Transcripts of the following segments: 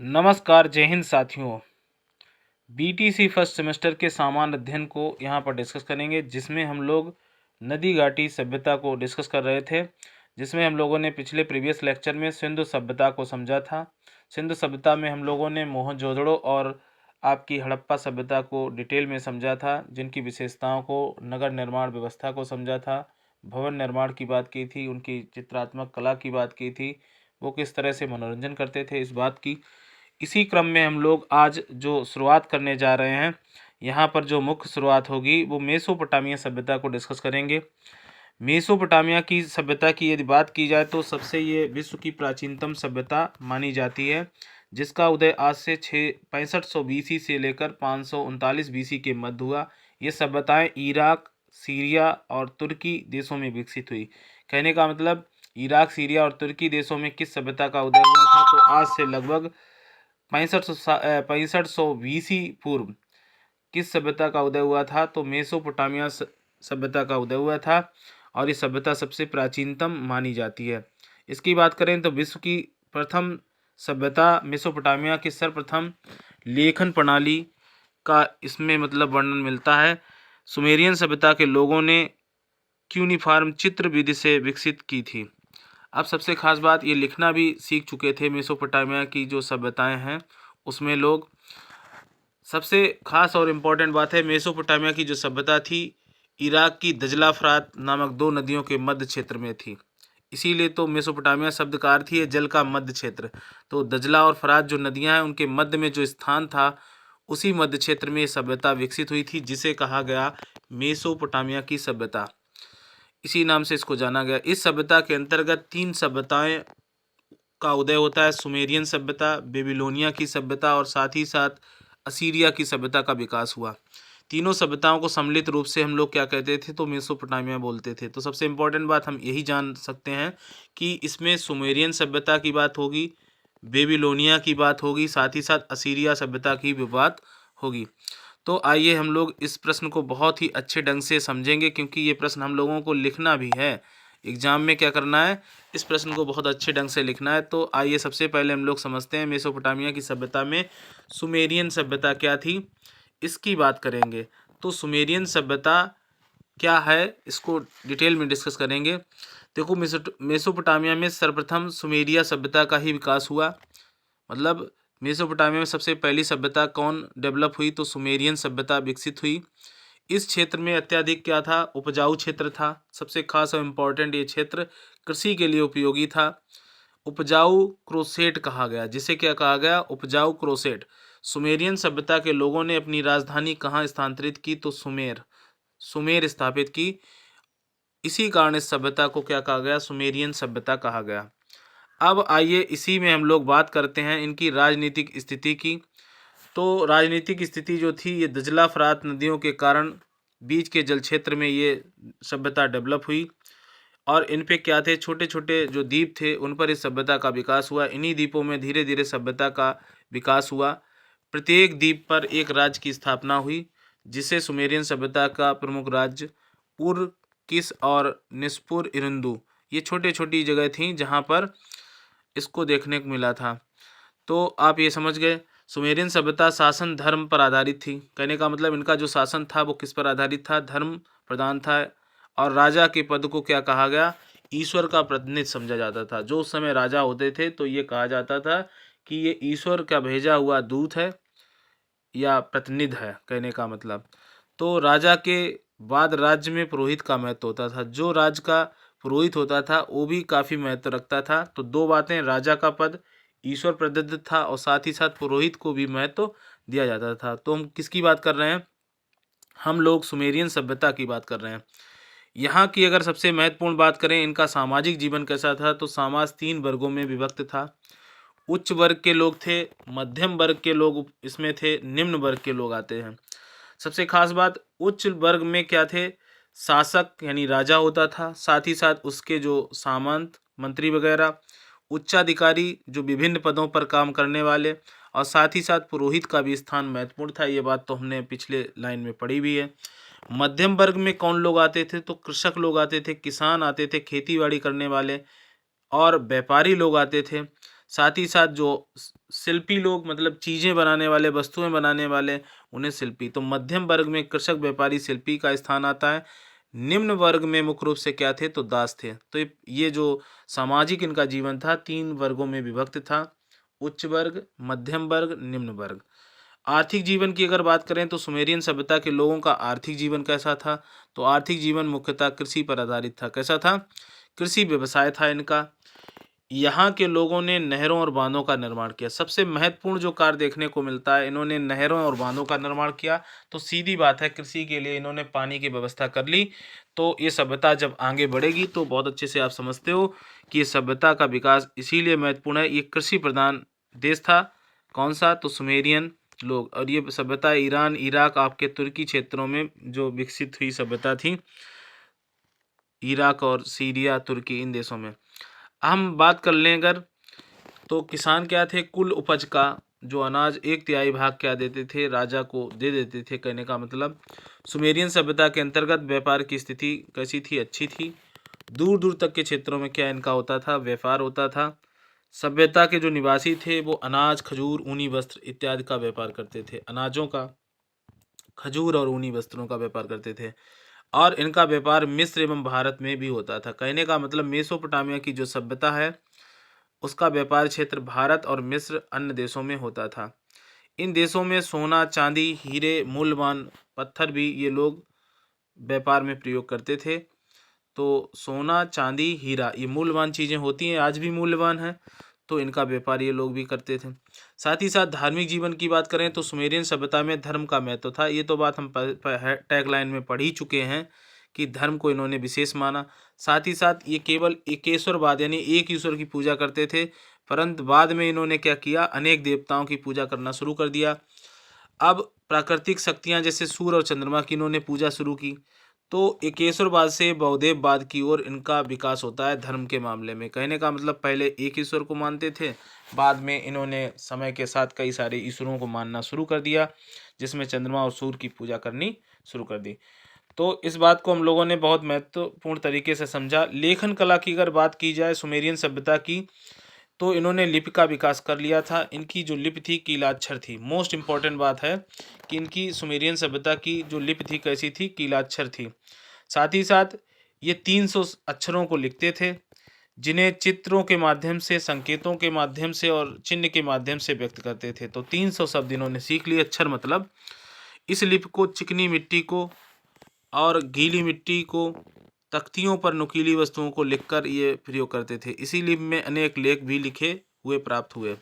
नमस्कार, जय हिंद साथियों। बीटीसी फर्स्ट सेमेस्टर के सामान्य अध्ययन को यहाँ पर डिस्कस करेंगे, जिसमें हम लोग नदी घाटी सभ्यता को डिस्कस कर रहे थे, जिसमें हम लोगों ने पिछले प्रीवियस लेक्चर में सिंधु सभ्यता को समझा था। सिंधु सभ्यता में हम लोगों ने मोहनजोदड़ो और आपकी हड़प्पा सभ्यता को डिटेल में समझा था, जिनकी विशेषताओं को, नगर निर्माण व्यवस्था को समझा था, भवन निर्माण की बात की थी, उनकी चित्रात्मक कला की बात की थी, वो किस तरह से मनोरंजन करते थे इस बात की। इसी क्रम में हम लोग आज जो शुरुआत करने जा रहे हैं, यहाँ पर जो मुख्य शुरुआत होगी वो मेसोपोटामिया सभ्यता को डिस्कस करेंगे। मेसोपोटामिया की सभ्यता की यदि बात की जाए तो सबसे ये विश्व की प्राचीनतम सभ्यता मानी जाती है, जिसका उदय आज से 6500 बीसी से लेकर 539 बीसी के मध्य हुआ। ये सभ्यताएं इराक, सीरिया और तुर्की देशों में विकसित हुई। कहने का मतलब, इराक, सीरिया और तुर्की देशों में किस सभ्यता का उदय हुआ था, तो आज से लगभग 6500 बीसी पूर्व किस सभ्यता का उदय हुआ था, तो मेसोपोटामिया सभ्यता का उदय हुआ था, और ये सभ्यता सबसे प्राचीनतम मानी जाती है। इसकी बात करें तो विश्व की प्रथम सभ्यता मेसोपोटामिया की सर्वप्रथम लेखन प्रणाली का इसमें मतलब वर्णन मिलता है। सुमेरियन सभ्यता के लोगों ने क्यूनिफॉर्म चित्र विधि से विकसित की थी। अब सबसे खास बात, ये लिखना भी सीख चुके थे। मेसोपोटामिया की जो सभ्यताएं हैं उसमें लोग, सबसे खास और इम्पोर्टेंट बात है, मेसोपोटामिया की जो सभ्यता थी इराक की दजला फरात नामक दो नदियों के मध्य क्षेत्र में थी। इसीलिए तो मेसोपोटामिया शब्द का अर्थ ही है जल का मध्य क्षेत्र। तो दजला और फरात जो नदियां हैं उनके मध्य में जो स्थान था, उसी मध्य क्षेत्र में ये सभ्यता विकसित हुई थी, जिसे कहा गया मेसोपोटामिया की सभ्यता। इसी नाम से इसको जाना गया। इस सभ्यता के अंतर्गत तीन सभ्यताएं का उदय होता है: सुमेरियन सभ्यता, बेबीलोनिया की सभ्यता और साथ ही साथ असीरिया की सभ्यता का विकास हुआ। तीनों सभ्यताओं को सम्मिलित रूप से हम लोग क्या कहते थे, तो मेसोपोटामिया बोलते थे। तो सबसे इम्पोर्टेंट बात हम यही जान सकते हैं कि इसमें सुमेरियन सभ्यता की बात होगी, बेबीलोनिया की बात होगी, साथ ही साथ असीरिया सभ्यता की भी बात होगी। तो आइए हम लोग इस प्रश्न को बहुत ही अच्छे ढंग से समझेंगे, क्योंकि ये प्रश्न हम लोगों को लिखना भी है। एग्जाम में क्या करना है, इस प्रश्न को बहुत अच्छे ढंग से लिखना है। तो आइए सबसे पहले हम लोग समझते हैं मेसोपोटामिया की सभ्यता में सुमेरियन सभ्यता क्या थी, इसकी बात करेंगे। तो सुमेरियन सभ्यता क्या है, इसको डिटेल में डिस्कस करेंगे। देखो, मेसोपोटामिया में सर्वप्रथम सुमेरिया सभ्यता का ही विकास हुआ। मतलब मेसोपोटामिया में सबसे पहली सभ्यता कौन डेवलप हुई, तो सुमेरियन सभ्यता विकसित हुई। इस क्षेत्र में अत्यधिक क्या था, उपजाऊ क्षेत्र था। सबसे खास और इम्पोर्टेंट ये क्षेत्र कृषि के लिए उपयोगी था। उपजाऊ क्रोसेट कहा गया, जिसे क्या कहा गया, उपजाऊ क्रोसेट। सुमेरियन सभ्यता के लोगों ने अपनी राजधानी कहाँ स्थानांतरित की, तो सुमेर स्थापित की। इसी कारण इस सभ्यता को क्या कहा गया, सुमेरियन सभ्यता कहा गया। अब आइए इसी में हम लोग बात करते हैं इनकी राजनीतिक स्थिति की। तो राजनीतिक स्थिति जो थी, ये दजला फरात नदियों के कारण बीच के जल क्षेत्र में ये सभ्यता डेवलप हुई, और इन पे क्या थे, छोटे छोटे जो द्वीप थे उन पर इस सभ्यता का विकास हुआ। इन्हीं द्वीपों में धीरे धीरे सभ्यता का विकास हुआ। प्रत्येक द्वीप पर एक राज्य की स्थापना हुई, जिसे सुमेरियन सभ्यता का प्रमुख राज्य उर, किस और निस्पुर इरुंदु, ये छोटे छोटी जगह थीं जहाँ पर इसको देखने को मिला था। तो आप ये समझ गए, सुमेरियन सभ्यता शासन धर्म पर आधारित थी। कहने का मतलब, इनका जो शासन था वो किस पर आधारित था, धर्म प्रधान था। और राजा के पद को क्या कहा गया, ईश्वर का प्रतिनिधि समझा जाता था। जो उस समय राजा होते थे तो ये कहा जाता था कि ये ईश्वर का भेजा हुआ दूत है या प्रतिनिधि है, कहने का मतलब। तो राजा के बाद राज्य में पुरोहित का महत्व होता था। जो राज्य का पुरोहित होता था वो भी काफ़ी महत्व रखता था। तो दो बातें, राजा का पद ईश्वर प्रदत्त था और साथ ही साथ पुरोहित को भी महत्व दिया जाता था। तो हम किसकी बात कर रहे हैं, हम लोग सुमेरियन सभ्यता की बात कर रहे हैं। यहाँ की अगर सबसे महत्वपूर्ण बात करें, इनका सामाजिक जीवन कैसा था, तो समाज तीन वर्गों में विभक्त था। उच्च वर्ग के लोग थे, मध्यम वर्ग के लोग इसमें थे, निम्न वर्ग के लोग आते हैं। सबसे खास बात, उच्च वर्ग में क्या थे, शासक यानी राजा होता था, साथ ही साथ उसके जो सामंत, मंत्री वगैरह, उच्चाधिकारी जो विभिन्न पदों पर काम करने वाले, और साथ ही साथ पुरोहित का भी स्थान महत्वपूर्ण था। ये बात तो हमने पिछले लाइन में पढ़ी भी है। मध्यम वर्ग में कौन लोग आते थे, तो कृषक लोग आते थे, किसान आते थे, खेती बाड़ी करने वाले, और व्यापारी लोग आते थे। साथ ही साथ जो शिल्पी लोग मतलब चीज़ें बनाने वाले, वस्तुएं बनाने वाले, उन्हें शिल्पी। तो मध्यम वर्ग में कृषक, व्यापारी, शिल्पी का स्थान आता है। निम्न वर्ग में मुख्य रूप से क्या थे, तो दास थे। तो ये जो सामाजिक इनका जीवन था 3 वर्गों में विभक्त था, उच्च वर्ग, मध्यम वर्ग, निम्न वर्ग। आर्थिक जीवन की अगर बात करें तो सुमेरियन सभ्यता के लोगों का आर्थिक जीवन कैसा था, तो आर्थिक जीवन मुख्यतः कृषि पर आधारित था। कैसा था, कृषि व्यवसाय था इनका। यहाँ के लोगों ने नहरों और बांधों का निर्माण किया। सबसे महत्वपूर्ण जो कार्य देखने को मिलता है, इन्होंने नहरों और बांधों का निर्माण किया। तो सीधी बात है, कृषि के लिए इन्होंने पानी की व्यवस्था कर ली। तो ये सभ्यता जब आगे बढ़ेगी तो बहुत अच्छे से आप समझते हो कि ये सभ्यता का विकास इसीलिए महत्वपूर्ण है, ये कृषि प्रधान देश था। कौन सा, तो सुमेरियन लोग। और ये सभ्यता ईरान, इराक, आपके तुर्की क्षेत्रों में जो विकसित हुई सभ्यता थी, इराक और सीरिया, तुर्की, इन देशों में। हम बात कर लें अगर, तो किसान क्या थे, कुल उपज का जो अनाज 1/3 भाग क्या देते थे, राजा को दे देते थे। कहने का मतलब सुमेरियन सभ्यता के अंतर्गत व्यापार की स्थिति कैसी थी, अच्छी थी। दूर दूर तक के क्षेत्रों में क्या इनका होता था, व्यापार होता था। सभ्यता के जो निवासी थे वो अनाज, खजूर, ऊनी वस्त्र इत्यादि का व्यापार करते थे। अनाजों का, खजूर और ऊनी वस्त्रों का व्यापार करते थे। और इनका व्यापार मिस्र एवं भारत में भी होता था। कहने का मतलब मेसोपोटामिया की जो सभ्यता है उसका व्यापार क्षेत्र भारत और मिस्र, अन्य देशों में होता था। इन देशों में सोना, चांदी, हीरे, मूल्यवान पत्थर भी ये लोग व्यापार में प्रयोग करते थे। तो सोना, चांदी, हीरा, ये मूल्यवान चीज़ें होती हैं, आज भी मूल्यवान हैं। तो इनका व्यापार ये लोग भी करते थे। साथ ही साथ धार्मिक जीवन की बात करें तो सुमेरियन सभ्यता में धर्म का महत्व था। ये तो बात हम टैग लाइन में पढ़ ही चुके हैं कि धर्म को इन्होंने विशेष माना। साथ ही साथ ये केवल एकेश्वरवाद यानी एक ईश्वर की पूजा करते थे, परंतु बाद में इन्होंने क्या किया, अनेक देवताओं की पूजा करना शुरू कर दिया। अब प्राकृतिक शक्तियां जैसे सूर्य और चंद्रमा की इन्होंने पूजा शुरू की। तो एकेश्वरवाद से बहुदेववाद की ओर इनका विकास होता है धर्म के मामले में। कहने का मतलब पहले एक ईश्वर को मानते थे, बाद में इन्होंने समय के साथ कई सारे ईश्वरों को मानना शुरू कर दिया, जिसमें चंद्रमा और सूर्य की पूजा करनी शुरू कर दी। तो इस बात को हम लोगों ने बहुत महत्वपूर्ण तरीके से समझा। लेखन कला की अगर बात की जाए सुमेरियन सभ्यता की, तो इन्होंने लिपि का विकास कर लिया था। इनकी जो लिपि थी कीलाक्षर थी। मोस्ट इम्पॉर्टेंट बात है कि इनकी सुमेरियन सभ्यता की जो लिपि थी कैसी थी, कीलाक्षर थी। साथ ही साथ ये 300 अक्षरों को लिखते थे, जिन्हें चित्रों के माध्यम से, संकेतों के माध्यम से और चिन्ह के माध्यम से व्यक्त करते थे। तो 300 शब्द इन्होंने सीख लिए। अक्षर मतलब इस लिपि को चिकनी मिट्टी को और गीली मिट्टी को, तख्तियों पर नुकीली वस्तुओं को लिखकर ये प्रयोग करते थे। इसी लिपि में अनेक लेख भी लिखे हुए प्राप्त हुए।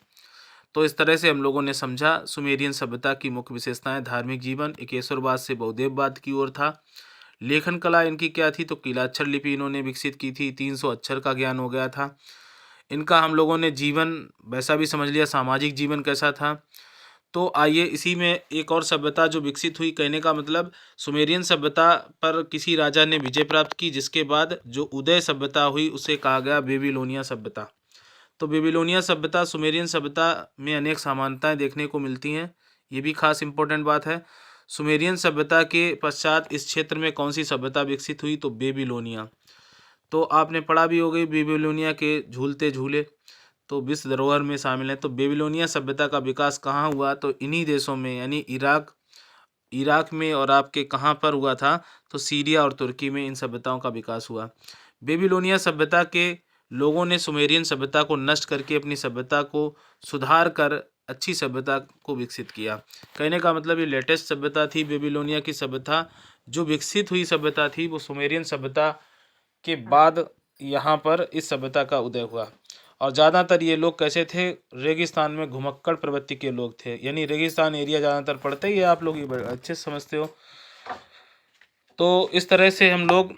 तो इस तरह से हम लोगों ने समझा सुमेरियन सभ्यता की मुख्य विशेषताएं। धार्मिक जीवन एकेश्वरवाद से बहुदेववाद की ओर था। लेखन कला इनकी क्या थी, तो कीलाक्षर लिपि इन्होंने विकसित की थी। 300 अक्षर का ज्ञान हो गया था इनका। हम लोगों ने जीवन वैसा भी समझ लिया, सामाजिक जीवन कैसा था। तो आइए इसी में एक और सभ्यता जो विकसित हुई, कहने का मतलब सुमेरियन सभ्यता पर किसी राजा ने विजय प्राप्त की, जिसके बाद जो उदय सभ्यता हुई उसे कहा गया बेबीलोनिया सभ्यता। तो बेबीलोनिया सभ्यता सुमेरियन सभ्यता में अनेक समानताएं देखने को मिलती हैं, ये भी खास इंपॉर्टेंट बात है। सुमेरियन सभ्यता के पश्चात इस क्षेत्र में कौन सी सभ्यता विकसित हुई, तो बेबीलोनिया। तो आपने पढ़ा भी होगी बेबीलोनिया के झूलते झूले, तो विश्व धरोहर में शामिल है। तो बेबीलोनिया सभ्यता का विकास कहाँ हुआ, तो इन्हीं देशों में यानी इराक में, और आपके कहाँ पर हुआ था, तो सीरिया और तुर्की में इन सभ्यताओं का विकास हुआ। बेबीलोनिया सभ्यता के लोगों ने सुमेरियन सभ्यता को नष्ट करके अपनी सभ्यता को सुधार कर अच्छी सभ्यता को विकसित किया। कहने का मतलब ये लेटेस्ट सभ्यता थी बेबीलोनिया की सभ्यता। जो विकसित हुई सभ्यता थी वो सुमेरियन सभ्यता के बाद यहाँ पर इस सभ्यता का उदय हुआ। और ज़्यादातर ये लोग कैसे थे, रेगिस्तान में घुमक्कड़ प्रवृत्ति के लोग थे, यानी रेगिस्तान एरिया ज़्यादातर पढ़ते ही है, आप लोग ये बड़े अच्छे समझते हो। तो इस तरह से हम लोग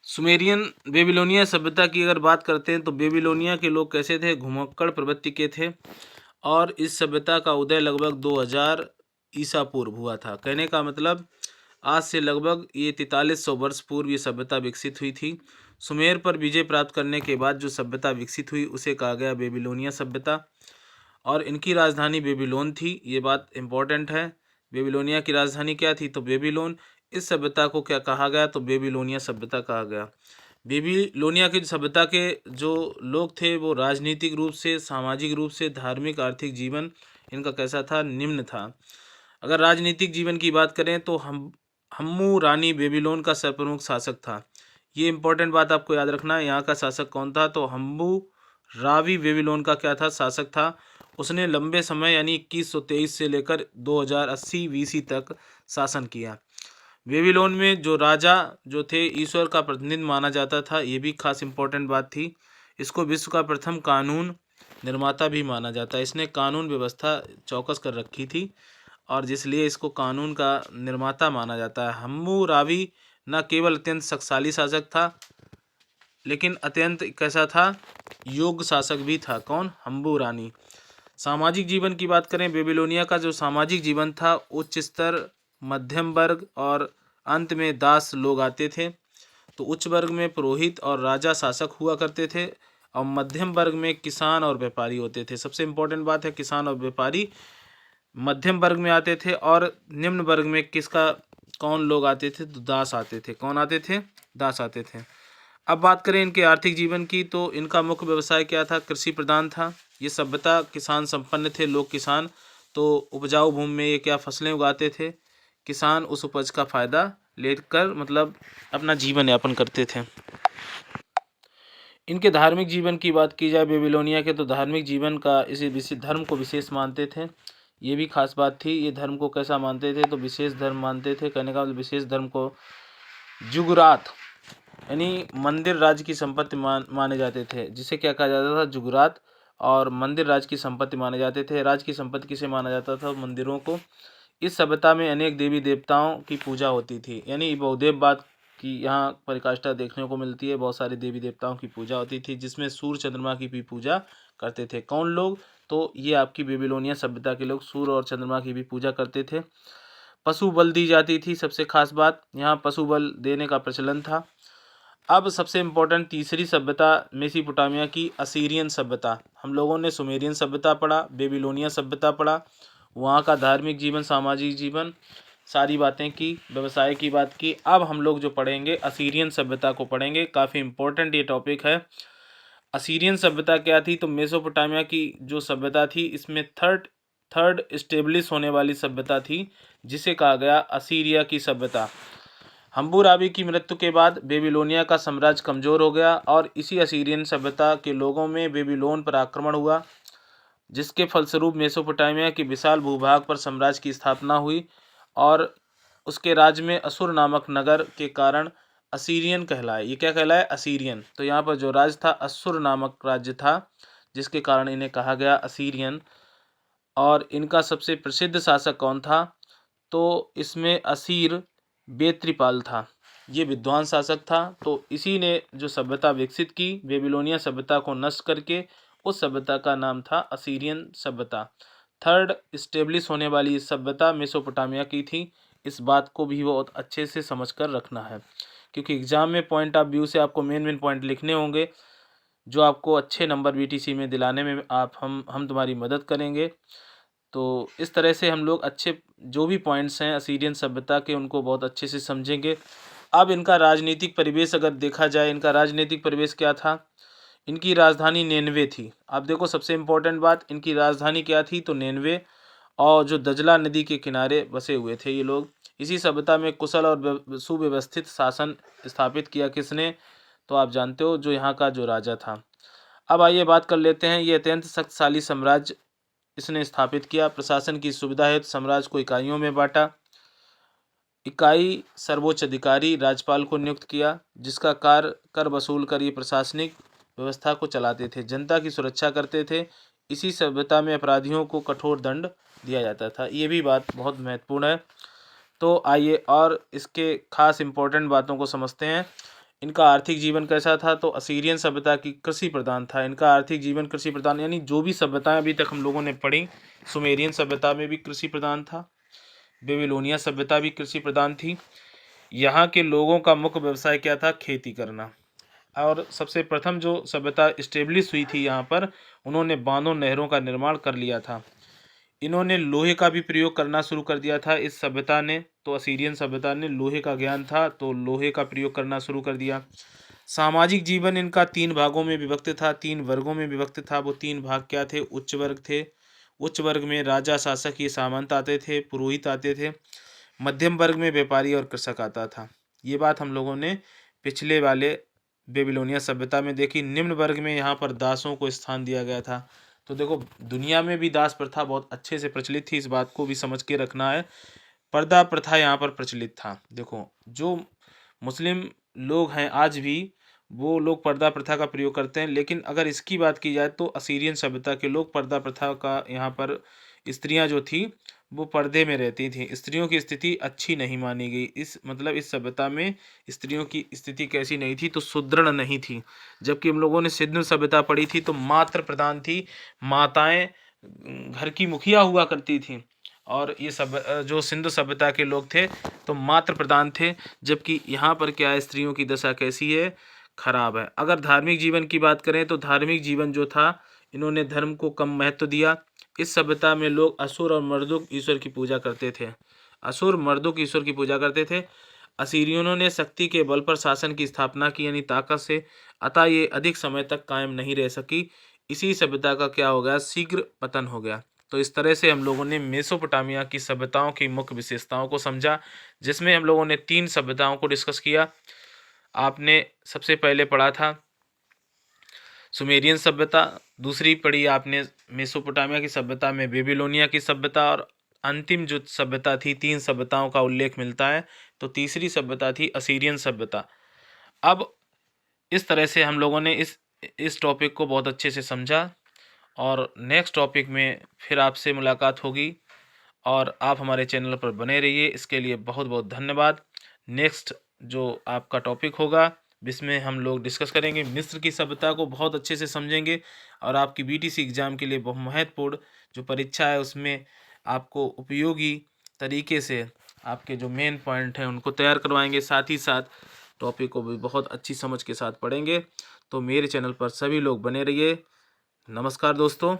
सुमेरियन बेबीलोनिया सभ्यता की अगर बात करते हैं तो बेबीलोनिया के लोग कैसे थे, घुमक्कड़ प्रवृत्ति के थे। और इस सभ्यता का उदय लगभग 2000 ईसा पूर्व हुआ था। कहने का मतलब आज से लगभग ये 4300 वर्ष पूर्व ये सभ्यता विकसित हुई थी। सुमेर पर विजय प्राप्त करने के बाद जो सभ्यता विकसित हुई उसे कहा गया बेबीलोनिया सभ्यता। और इनकी राजधानी बेबीलोन थी, ये बात इम्पोर्टेंट है। बेबीलोनिया की राजधानी क्या थी, तो बेबीलोन। इस सभ्यता को क्या कहा गया, तो बेबीलोनिया सभ्यता कहा गया। बेबीलोनिया की सभ्यता के जो लोग थे वो राजनीतिक रूप से, सामाजिक रूप से, धार्मिक, आर्थिक जीवन इनका कैसा था, निम्न था। अगर राजनीतिक जीवन की बात करें तो हम्मू रानी बेबीलोन का सर्वप्रमुख शासक था। ये इंपॉर्टेंट बात आपको याद रखना है। यहाँ का शासक कौन था, तो हम्मू रावी बेबीलोन का क्या था, शासक था। उसने लंबे समय यानी 2123 से लेकर 2080 BC तक शासन किया। बेबीलोन में जो राजा जो थे ईश्वर का प्रतिनिधि माना जाता था, ये भी खास इंपॉर्टेंट बात थी। इसको विश्व का प्रथम कानून निर्माता भी माना जाता है। इसने कानून व्यवस्था चौकस कर रखी थी और जिसलिए इसको कानून का निर्माता माना जाता है। हम्मुराबी न केवल अत्यंत शक्तिशाली शासक था लेकिन अत्यंत कैसा था, योग्य शासक भी था। कौन, हम्बू रानी। सामाजिक जीवन की बात करें, बेबीलोनिया का जो सामाजिक जीवन था उच्च स्तर, मध्यम वर्ग और अंत में दास लोग आते थे। तो उच्च वर्ग में पुरोहित और राजा शासक हुआ करते थे और मध्यम वर्ग में किसान और व्यापारी होते थे। सबसे इम्पोर्टेंट बात है, किसान और व्यापारी मध्यम वर्ग में आते थे और निम्न वर्ग में किसका कौन लोग आते थे, तो दास आते थे। कौन आते थे, दास आते थे। अब बात करें इनके आर्थिक जीवन की, तो इनका मुख्य व्यवसाय क्या था, कृषि प्रधान था। ये सभ्यता किसान संपन्न थे, लोग किसान। तो उपजाऊ भूमि में ये क्या फसलें उगाते थे, किसान उस उपज का फायदा लेकर मतलब अपना जीवन यापन करते थे। इनके धार्मिक जीवन की बात की जाए बेबीलोनिया के, तो धार्मिक जीवन का इसी धर्म को विशेष मानते थे। ये भी खास बात थी। ये धर्म को कैसा मानते थे, तो विशेष धर्म मानते थे। कहने का मतलब विशेष धर्म को जुगरात यानी मंदिर राज्य की संपत्ति माने जाते थे, जिसे क्या कहा जाता था, जुगरात। और मंदिर राज्य की संपत्ति माने जाते थे। राज्य की संपत्ति किसे माना जाता था, मंदिरों को। इस सभ्यता में अनेक देवी देवताओं की पूजा होती थी, यानी बहुदेववाद की यहाँ परिकाष्ठा देखने को मिलती है। बहुत सारे देवी देवताओं की पूजा होती थी, जिसमें सूर्य चंद्रमा की भी पूजा करते थे। कौन लोग, तो ये आपकी बेबीलोनिया सभ्यता के लोग सूर्य और चंद्रमा की भी पूजा करते थे। पशु बल दी जाती थी, सबसे खास बात यहाँ पशु बल देने का प्रचलन था। अब सबसे इम्पोर्टेंट तीसरी सभ्यता मेसोपोटामिया की असीरियन सभ्यता। हम लोगों ने सुमेरियन सभ्यता पढ़ा, बेबीलोनिया सभ्यता पढ़ा, वहाँ का धार्मिक जीवन, सामाजिक जीवन, सारी बातें की, व्यवसाय की बात की। अब हम लोग जो पढ़ेंगे असीरियन सभ्यता को पढ़ेंगे। काफ़ी इम्पोर्टेंट ये टॉपिक है। असीरियन सभ्यता क्या थी, तो मेसोपोटामिया की जो सभ्यता थी इसमें थर्ड इस्टेब्लिश होने वाली सभ्यता थी, जिसे कहा गया असीरिया की सभ्यता। हम्बुराबी की मृत्यु के बाद बेबीलोनिया का साम्राज्य कमजोर हो गया और इसी असीरियन सभ्यता के लोगों में बेबीलोन पर आक्रमण हुआ, जिसके फलस्वरूप मेसोपोटामिया के विशाल भूभाग पर साम्राज्य की स्थापना हुई और उसके राज्य में असुर नामक नगर के कारण असीरियन कहलाए। ये क्या कहलाए, असीरियन। तो यहाँ पर जो राज्य था असुर नामक राज्य था, जिसके कारण इन्हें कहा गया असीरियन। और इनका सबसे प्रसिद्ध शासक कौन था, तो इसमें असीर बेत्रिपाल था। ये विद्वान शासक था। तो इसी ने जो सभ्यता विकसित की, बेबीलोनिया सभ्यता को नष्ट करके, उस सभ्यता का नाम था असीरियन सभ्यता। थर्ड इस्टेब्लिश होने वाली सभ्यता मेसोपोटामिया की थी। इस बात को भी बहुत अच्छे से समझ कर रखना है, क्योंकि एग्जाम में पॉइंट ऑफ व्यू से आपको मेन पॉइंट लिखने होंगे, जो आपको अच्छे नंबर बीटीसी में दिलाने में हम तुम्हारी मदद करेंगे। तो इस तरह से हम लोग अच्छे जो भी पॉइंट्स हैं असीरियन सभ्यता के, उनको बहुत अच्छे से समझेंगे। अब इनका राजनीतिक परिवेश अगर देखा जाए, इनका राजनीतिक परिवेश क्या था, इनकी राजधानी नेनवे थी। आप देखो सबसे इम्पोर्टेंट बात, इनकी राजधानी क्या थी, तो नेनवे, और जो दजला नदी के किनारे बसे हुए थे ये लोग। इसी सभ्यता में कुशल और सुव्यवस्थित शासन स्थापित किया किसने, तो आप जानते हो, जो यहाँ का जो राजा था। अब आइए बात कर लेते हैं, ये अत्यंत शक्तिशाली साम्राज्य इसने स्थापित किया। प्रशासन की सुविधा हेतु साम्राज्य को इकाइयों में बांटा। इकाई सर्वोच्च अधिकारी राज्यपाल को नियुक्त किया, जिसका कार्य कर वसूल कर ये प्रशासनिक व्यवस्था को चलाते थे, जनता की सुरक्षा करते थे। इसी सभ्यता में अपराधियों को कठोर दंड दिया जाता था। ये भी बात बहुत महत्वपूर्ण है। तो आइए और इसके खास इम्पोर्टेंट बातों को समझते हैं। इनका आर्थिक जीवन कैसा था, तो असीरियन सभ्यता की कृषि प्रधान था। इनका आर्थिक जीवन कृषि प्रधान, यानी जो भी सभ्यताएं अभी तक हम लोगों ने पढ़ी, सुमेरियन सभ्यता में भी कृषि प्रधान था, बेबीलोनिया सभ्यता भी कृषि प्रधान थी। यहाँ के लोगों का मुख्य व्यवसाय क्या था, खेती करना। और सबसे प्रथम जो सभ्यता इस्टेब्लिश हुई थी यहाँ पर, उन्होंने बांधों नहरों का निर्माण कर लिया था। इन्होंने लोहे का भी प्रयोग करना शुरू कर दिया था इस सभ्यता ने। तो असीरियन सभ्यता ने लोहे का ज्ञान था, तो लोहे का प्रयोग करना शुरू कर दिया। सामाजिक जीवन इनका 3 भागों में विभक्त था, 3 वर्गों में विभक्त था। वो 3 भाग क्या थे? उच्च वर्ग थे। उच्च वर्ग में राजा, शासक, ये सामंत आते थे, पुरोहित आते थे। मध्यम वर्ग में व्यापारी और कृषक आता था। ये बात हम लोगों ने पिछले वाले बेबीलोनिया सभ्यता में देखी। निम्न वर्ग में यहाँ पर दासों को स्थान दिया गया था। तो देखो, दुनिया में भी दास प्रथा बहुत अच्छे से प्रचलित थी, इस बात को भी समझ के रखना है। पर्दा प्रथा यहाँ पर प्रचलित था। देखो, जो मुस्लिम लोग हैं आज भी, वो लोग पर्दा प्रथा का प्रयोग करते हैं, लेकिन अगर इसकी बात की जाए तो असीरियन सभ्यता के लोग पर्दा प्रथा का, यहाँ पर स्त्रियां जो थी वो पर्दे में रहती थीं। स्त्रियों की स्थिति अच्छी नहीं मानी गई। इस सभ्यता में स्त्रियों की स्थिति कैसी नहीं थी? तो सुदृढ़ नहीं थी। जबकि हम लोगों ने सिंधु सभ्यता पढ़ी थी तो मात्र प्रधान थी। माताएं घर की मुखिया हुआ करती थीं। और ये सब जो सिंधु सभ्यता के लोग थे तो मात्र प्रधान थे। जबकि यहाँ पर क्या है, स्त्रियों की दशा कैसी है? खराब है। अगर धार्मिक जीवन की बात करें तो धार्मिक जीवन जो था, इन्होंने धर्म को कम महत्व दिया। इस सभ्यता में लोग असुर और मर्दुक ईश्वर की पूजा करते थे। असुर मर्दुक ईश्वर की पूजा करते थे। असीरियनों ने शक्ति के बल पर शासन की स्थापना की, यानी ताकत से। अतः ये अधिक समय तक कायम नहीं रह सकी। इसी सभ्यता का क्या हो गया? शीघ्र पतन हो गया। तो इस तरह से हम लोगों ने मेसोपोटामिया की सभ्यताओं की मुख्य विशेषताओं को समझा, जिसमें हम लोगों ने 3 सभ्यताओं को डिस्कस किया। आपने सबसे पहले पढ़ा था सुमेरियन सभ्यता, दूसरी पढ़ी आपने मेसोपोटामिया की सभ्यता में बेबीलोनिया की सभ्यता, और अंतिम जो सभ्यता थी, 3 सभ्यताओं का उल्लेख मिलता है, तो तीसरी सभ्यता थी असीरियन सभ्यता। अब इस तरह से हम लोगों ने इस टॉपिक को बहुत अच्छे से समझा, और नेक्स्ट टॉपिक में फिर आपसे मुलाकात होगी। और आप हमारे चैनल पर बने रहिए, इसके लिए बहुत बहुत धन्यवाद। नेक्स्ट जो आपका टॉपिक होगा, जिसमें हम लोग डिस्कस करेंगे मिस्र की सभ्यता को बहुत अच्छे से समझेंगे, और आपकी बीटीसी एग्ज़ाम के लिए बहुत महत्वपूर्ण जो परीक्षा है उसमें आपको उपयोगी तरीके से आपके जो मेन पॉइंट हैं उनको तैयार करवाएंगे। साथ ही साथ टॉपिक को भी बहुत अच्छी समझ के साथ पढ़ेंगे। तो मेरे चैनल पर सभी लोग बने रहिए। नमस्कार दोस्तों।